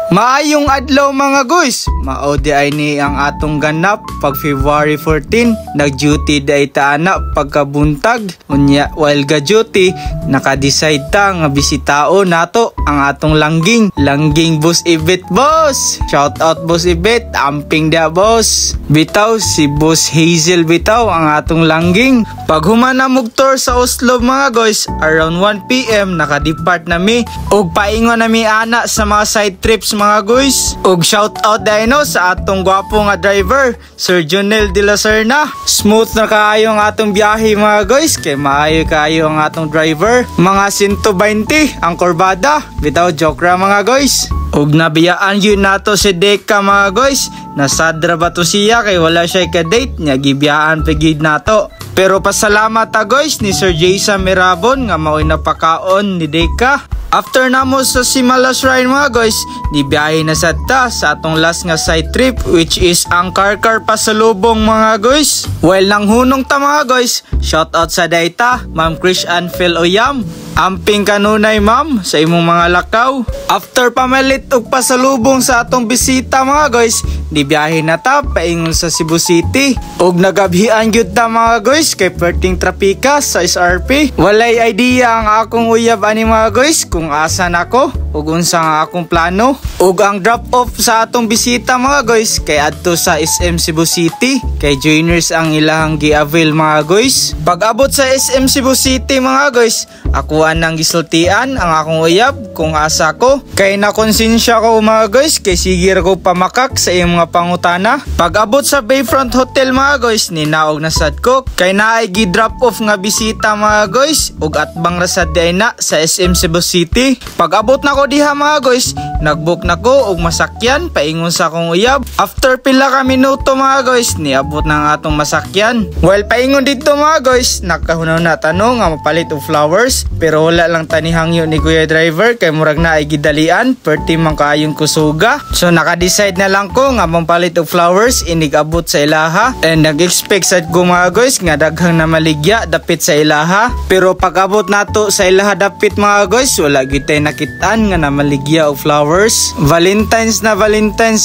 Maayong adlaw mga guys, mao di ay ni ang atong ganap pag February 14, nag-duty di ay taana pagkabuntag. Unya while ga-duty, naka-decide ta nga bisitao nato ang atong langging Boss Ibet boss. Shout out Boss Ibet, amping dia boss. Bitaw si Boss Hazel bitaw ang atong langging. Pag humana mug tour sa Oslo mga guys, around 1 PM naka-depart nami ug paingon nami ana sa mga side trips mga guys. Ug shout out dahino sa atong gwapo nga driver, Sir Jonel de la Serna. Smooth na kaayo ang atong biyahe mga guys, kay maayo kaayo ang atong driver. Mga 120 ang kurbada. Bitaw joke ra mga guys. Ug nabiyaan yun nato si Deka mga guys. Nasadra ba to siya kay wala siya ka-date nya gibiyaan pagid nato. Pero pasalamat ta guys ni Sir Jason Mirabon nga mao'y napakaon ni Deka. After namo sa Simalas Shrine mga guys, dibiyahe na sad ta sa atong last nga side trip which is ang Karkar pasalubong mga guys. While nang hunong ta mga guys, shout out sa dayta Ma'am Krish Ann Phil Oyam. Amping kanunay ma'am sa imong mga lakaw. After pamalit og pasalubong sa atong bisita mga guys, dibiyahe na ta paingon sa Cebu City. Og nagabhian gyud ta mga guys kay perting trapika sa SRP. Walay idea ang akong uyab ani mga guys kung asan ako ug unsa nga akong plano. Ug ang drop off sa atong bisita mga guys kay adto sa SM Cebu City kay joiners ang ilahang gi-avail mga guys. Pag abot sa SM Cebu City mga guys, ako nang gisultian ang akong uyab kung asa ko kay nakonsensya ko mga guys kay sigir ko pamakak sa iyong mga pangutana. Pag abot sa Bayfront Hotel mga guys, ninaog na sad ko kay naay gi-drop off nga bisita mga guys ug atbang rasad di na sa SM Cebu City. Pag abot na ko diha mga guys, nagbook na ko og masakyan paingon sa akong uyab. After pila ka minuto mga guys, niabot na ang atong masakyan. While paingon dito mga guys, nakahunaw na tanong nga mapalit og flowers pero wala lang tanihangyo ni Kuya Driver kay murag na ay gidalian perti man kaayong kusuga. So naka-decide na lang ko nga mapalit og flowers inig abot sa ilaha and nag-expect sad ko mga guys nga daghang na maligya dapit sa ilaha. Pero pag abot nato sa ilaha dapit mga guys, wala gyud tay nakitaan nga na maligya og flowers. Valentine's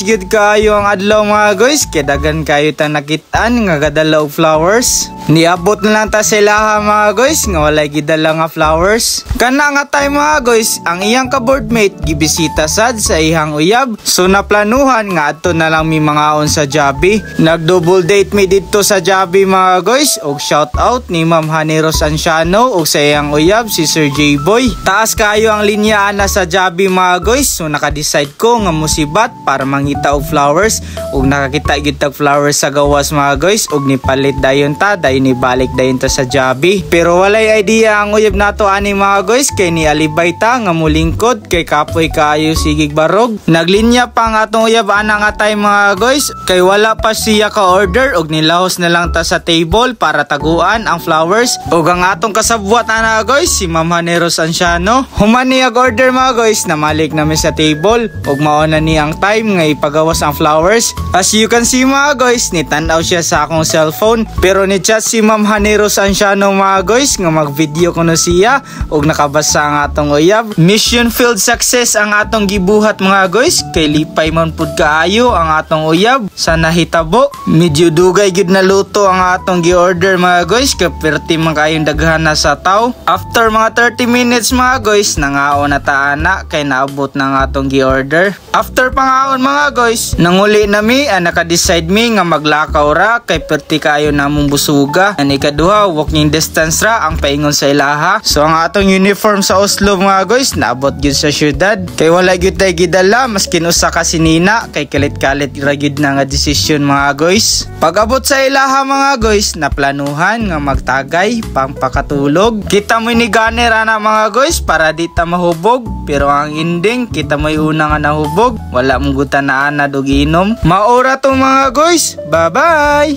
gyud kaayo ang adlaw mga guys kay daghan kayo ta nakitaan nga gadala og flowers. Niabot na lang ta sa ilaha mga guys nga walay gidala nga flowers. Kana nga time mga guys, ang iyang ka-boardmate gibisita sad sa ihang uyab. So naplanuhan nga adto na lang mi mangaon sa Jabi. Nag-double date mi dito sa Jabi mga guys. Og shout out ni Ma'am Haneros Anciano og sa iyang uyab si Sir J-Boy. Taas kayo ang linya ana sa Jabi mga guys. So naka-decide ko nga musibat para mangita og flowers. Og nakakita gyud tag flowers sa gawas mga guys. Og nipalit dayon ta, dayon ni balik dayon ta sa Jabi. Pero walay idea ang uyab nato ani mga guys kay ni alibay ta nga mulingkod kay kapoy kaayo sigig barog. Naglinya pa nga atong uyab ana nga tay mga guys kay wala pa siya ka order og nilahos na lang ta sa table para taguan ang flowers. Og ang atong kasabwat ana guys si Ma'am Haneros Anciano. Human niya order mga guys, namalik namin sa table og mao na ni ang time nga ipagawas ang flowers. As you can see mga guys, nitanaw siya sa akong cellphone pero ni chat si Ma'am Haneros Anciano mga guys nga mag-video ko na siya og nakabasa ang atong uyab. Mission field success ang atong gibuhat mga guys kay lipay man pud kaayo ang atong uyab sa nahitabo. Medyo dugay gid na luto ang atong gi-order mga guys kay perti man kayong daghan na sa taw. After mga 30 minutes mga guys, nangaon na taana kay naabot na ang atong gi-order. After pangaon mga guys, nanguli nami naka-decide mi nga maglakaw ra kay perti kayo namong busuga. Ang ikaduha, walking distance ra ang paingon sa ilaha. So ang atong uniform sa Oslo mga guys, naabot gyud sa syudad. Kay wala gyud tay gidala maskin usa ka sinina kay kalit-kalit ra gyud na nga desisyon mga guys. Pag abot sa ilaha mga guys, naplanuhan nga magtagay pang pakatulog. Kita mo ni ganer ana mga guys para di ta mahubog. Pero ang ending, kita mo una nga nahubog. Wala mong gutan na anad og inom. Maura to mga guys. Bye bye!